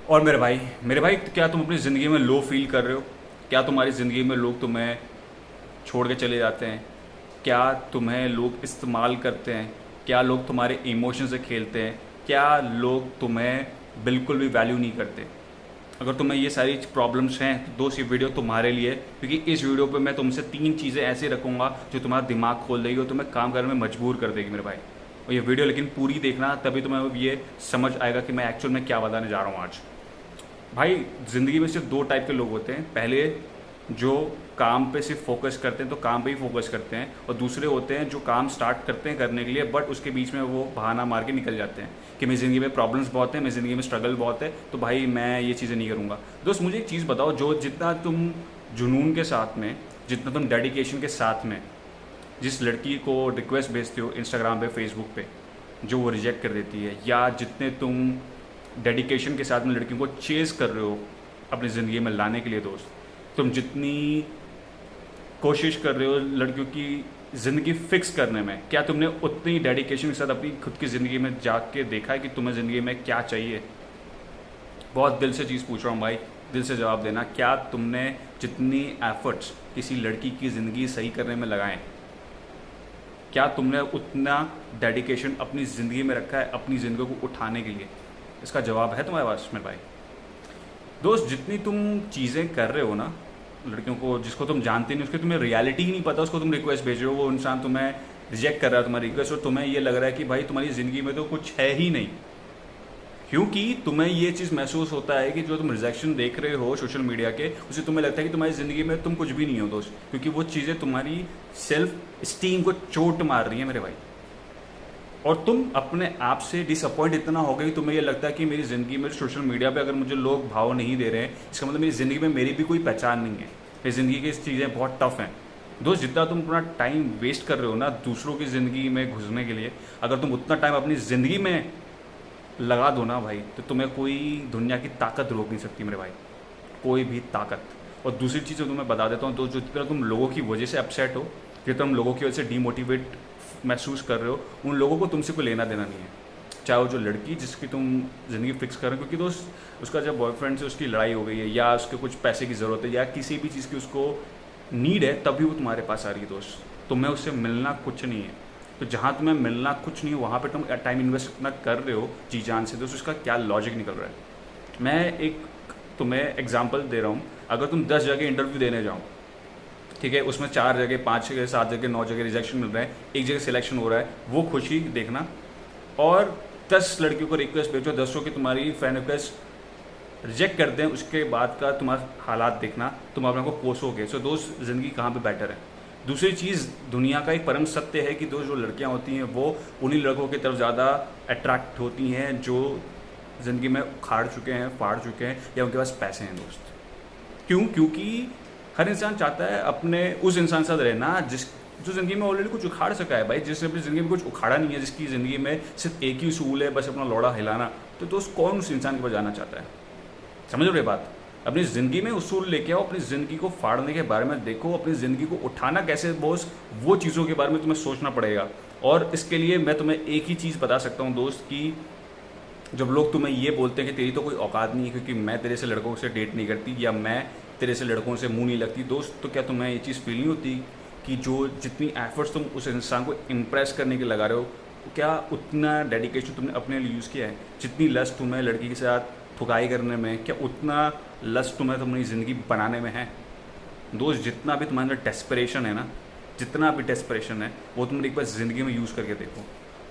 और मेरे भाई क्या तुम अपनी ज़िंदगी में लो फील कर रहे हो? क्या तुम्हारी ज़िंदगी में लोग तुम्हें छोड़ के चले जाते हैं? क्या तुम्हें लोग इस्तेमाल करते हैं? क्या लोग तुम्हारे इमोशन से खेलते हैं? क्या लोग तुम्हें बिल्कुल भी वैल्यू नहीं करते? अगर तुम्हें ये सारी प्रॉब्लम्स हैं तो दोस्त, ये वीडियो तुम्हारे लिए है, क्योंकि इस वीडियो पे मैं तुमसे 3 चीज़ें ऐसे रखूँगा जो तुम्हारा दिमाग खोल देगी और तुम्हें काम करने में मजबूर कर देगी मेरे भाई। और ये वीडियो लेकिन पूरी देखना, तभी तुम्हें ये समझ आएगा कि मैं एक्चुअल में क्या बताने जा रहा हूँ आज। भाई, ज़िंदगी में सिर्फ 2 टाइप के लोग होते हैं। पहले जो काम पे सिर्फ फोकस करते हैं तो काम पे ही फोकस करते हैं, और दूसरे होते हैं जो काम स्टार्ट करते हैं करने के लिए, बट उसके बीच में वो बहाना मार के निकल जाते हैं कि मेरी ज़िंदगी में प्रॉब्लम्स बहुत हैं, मेरी ज़िंदगी में स्ट्रगल बहुत है, तो भाई मैं ये चीज़ें नहीं करूँगा। दोस्त, मुझे एक चीज़ बताओ, जो जितना तुम जुनून के साथ में, जितना तुम डेडिकेशन के साथ में जिस लड़की को रिक्वेस्ट भेजते हो इंस्टाग्राम पे, फेसबुक पे, जो वो रिजेक्ट कर देती है, या जितने तुम डेडिकेशन के साथ में लड़कियों को चेज़ कर रहे हो अपनी ज़िंदगी में लाने के लिए, दोस्त, तुम जितनी कोशिश कर रहे हो लड़कियों की ज़िंदगी फिक्स करने में, क्या तुमने उतनी डेडिकेशन के साथ अपनी खुद की ज़िंदगी में जाके देखा है कि तुम्हें ज़िंदगी में क्या चाहिए? बहुत दिल से चीज़ पूछ रहा हूँ भाई, दिल से जवाब देना। क्या तुमने जितनी एफर्ट्स किसी लड़की की ज़िंदगी सही करने में लगाएं, क्या तुमने उतना डेडिकेशन अपनी ज़िंदगी में रखा है अपनी ज़िंदगी को उठाने के लिए? इसका जवाब है तुम्हारे पास मेरे भाई। दोस्त, जितनी तुम चीज़ें कर रहे हो ना लड़कियों को, जिसको तुम जानते नहीं, उसकी तुम्हें रियलिटी ही नहीं पता, उसको तुम रिक्वेस्ट भेज रहे हो, वो इंसान तुम्हें रिजेक्ट कर रहा है तुम्हारी रिक्वेस्ट, और तुम्हें ये लग रहा है कि भाई तुम्हारी ज़िंदगी में तो कुछ है ही नहीं, क्योंकि तुम्हें ये चीज़ महसूस होता है कि जो तुम रिजेक्शन देख रहे हो सोशल मीडिया के, उससे तुम्हें लगता है कि तुम्हारी ज़िंदगी में तुम कुछ भी नहीं हो दोस्त, क्योंकि वो चीज़ें तुम्हारी सेल्फ स्टीम को चोट मार रही हैं मेरे भाई। और तुम अपने आप से डिसअपॉइंट इतना हो गए कि तुम्हें ये लगता है कि मेरी ज़िंदगी में सोशल मीडिया पे अगर मुझे लोग भाव नहीं दे रहे हैं, इसका मतलब मेरी ज़िंदगी में मेरी भी कोई पहचान नहीं है, मेरी ज़िंदगी की चीज़ें बहुत टफ हैं। दोस्त, जितना तुम अपना टाइम वेस्ट कर रहे हो ना दूसरों की ज़िंदगी में घुसने के लिए, अगर तुम उतना टाइम अपनी ज़िंदगी में लगा दो ना भाई, तो तुम्हें कोई दुनिया की ताकत रोक नहीं सकती मेरे भाई, कोई भी ताकत। और दूसरी चीज़ जो तुम्हें बता देता हूँ, तो जो जितना तुम लोगों की वजह से अपसेट हो, जितना तुम लोगों की वजह से डीमोटिवेट महसूस कर रहे हो, उन लोगों को तुमसे कोई लेना देना नहीं है। चाहे वो जो लड़की जिसकी तुम ज़िंदगी फिक्स कर रहे हो, क्योंकि दोस्त उसका जब बॉयफ्रेंड से उसकी लड़ाई हो गई है, या उसके कुछ पैसे की ज़रूरत है, या किसी भी चीज़ की उसको नीड है, तभी वो तुम्हारे पास आ रही है दोस्त। तुम्हें उससे मिलना कुछ नहीं है, तो जहाँ तुम्हें मिलना कुछ नहीं है वहाँ पे तुम टाइम इन्वेस्ट इतना कर रहे हो जी जान से, दोस्त उसका क्या लॉजिक निकल रहा है? मैं एक तुम्हें एग्जांपल दे रहा हूँ। अगर तुम 10 जगह इंटरव्यू देने जाओ, ठीक है, उसमें 4 जगह, 5 जगह, 7 जगह, 9 जगह रिजेक्शन मिल रहा है, एक जगह सिलेक्शन हो रहा है, वो खुशी देखना। और 10 लड़कियों को रिक्वेस्ट भेजो, 10 की तुम्हारी फ्रेंड रिक्वेस्ट रिजेक्ट कर दें, उसके बाद का तुम्हारा हालात देखना, तुम अपने को कोसोगे। सो दोस्त, ज़िंदगी कहाँ पे बेटर है? दूसरी चीज़, दुनिया का एक परम सत्य है कि दोस्त जो लड़कियां होती हैं वो उन्हीं लड़कों की तरफ ज़्यादा अट्रैक्ट होती हैं जो ज़िंदगी में उखाड़ चुके हैं, फाड़ चुके हैं, या उनके पास पैसे हैं दोस्त। क्यों? क्योंकि हर इंसान चाहता है अपने उस इंसान के साथ रहना जो ज़िंदगी में ऑलरेडी कुछ उखाड़ सका है भाई, जिसने अपनी ज़िंदगी में कुछ उखाड़ा नहीं है, जिसकी ज़िंदगी में सिर्फ एक ही उसूल है, बस अपना लौड़ा हिलाना। तो दोस्त, कौन उस इंसान के पास जाना चाहता है? समझ रहे बात? अपनी ज़िंदगी में उसूल लेके आओ, अपनी ज़िंदगी को फाड़ने के बारे में देखो, अपनी ज़िंदगी को उठाना कैसे बॉस, वो चीज़ों के बारे में तुम्हें सोचना पड़ेगा। और इसके लिए मैं तुम्हें एक ही चीज़ बता सकता हूँ दोस्त, कि जब लोग तुम्हें ये बोलते हैं कि तेरी तो कोई औकात नहीं है क्योंकि मैं तेरे से लड़कों से डेट नहीं करती, या मैं तेरे से लड़कों से मुंह नहीं लगती, दोस्त, तो क्या तुम्हें ये चीज़ फील नहीं होती कि जो जितनी एफर्ट्स तुम उस इंसान को इम्प्रेस करने के लगा रहे हो, क्या उतना डेडिकेशन तुमने अपने लिए यूज़ किया है? जितनी लस्ट तुम्हें लड़की के साथ ठुकाई करने में, क्या उतना लस्ट तुम्हें तुम्हारी ज़िंदगी बनाने में है? दोस्त, जितना भी तुम्हारे अंदर डेस्परेशन है ना, जितना भी डेस्परेशन है, वो तुम एक बार ज़िंदगी में यूज़ करके देखो।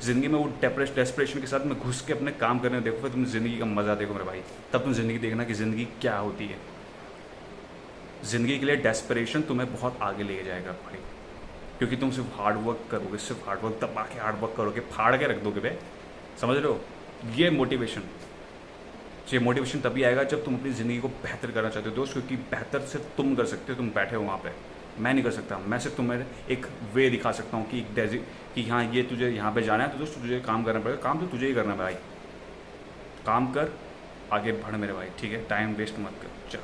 ज़िंदगी में वो डेस्परेशन के साथ में घुस के अपने काम करने देखो, फिर तुम ज़िंदगी का मज़ा देखो मेरे भाई। तब तुम ज़िंदगी देखना कि ज़िंदगी क्या होती है। ज़िंदगी के लिए डेस्परेशन तुम्हें बहुत आगे ले जाएगा भाई, क्योंकि तुम सिर्फ हार्ड वर्क करोगे, सिर्फ हार्ड वर्क, दबा के हार्ड वर्क करोगे, फाड़ के रख दोगे भाई। समझ रहे हो? ये मोटिवेशन तभी आएगा जब तुम अपनी ज़िंदगी को बेहतर करना चाहते हो दोस्त, क्योंकि बेहतर सिर्फ तुम कर सकते हो। तुम बैठे हो वहाँ पे, मैं नहीं कर सकता। मैं सिर्फ तुम्हें एक वे दिखा सकता हूँ कि हाँ, ये तुझे यहाँ पे जाना है, तो दोस्त तुझे काम करना पड़ेगा। काम तो तुझे ही करना है भाई, काम कर, आगे बढ़ मेरे भाई, ठीक है? टाइम वेस्ट मत कर, चल।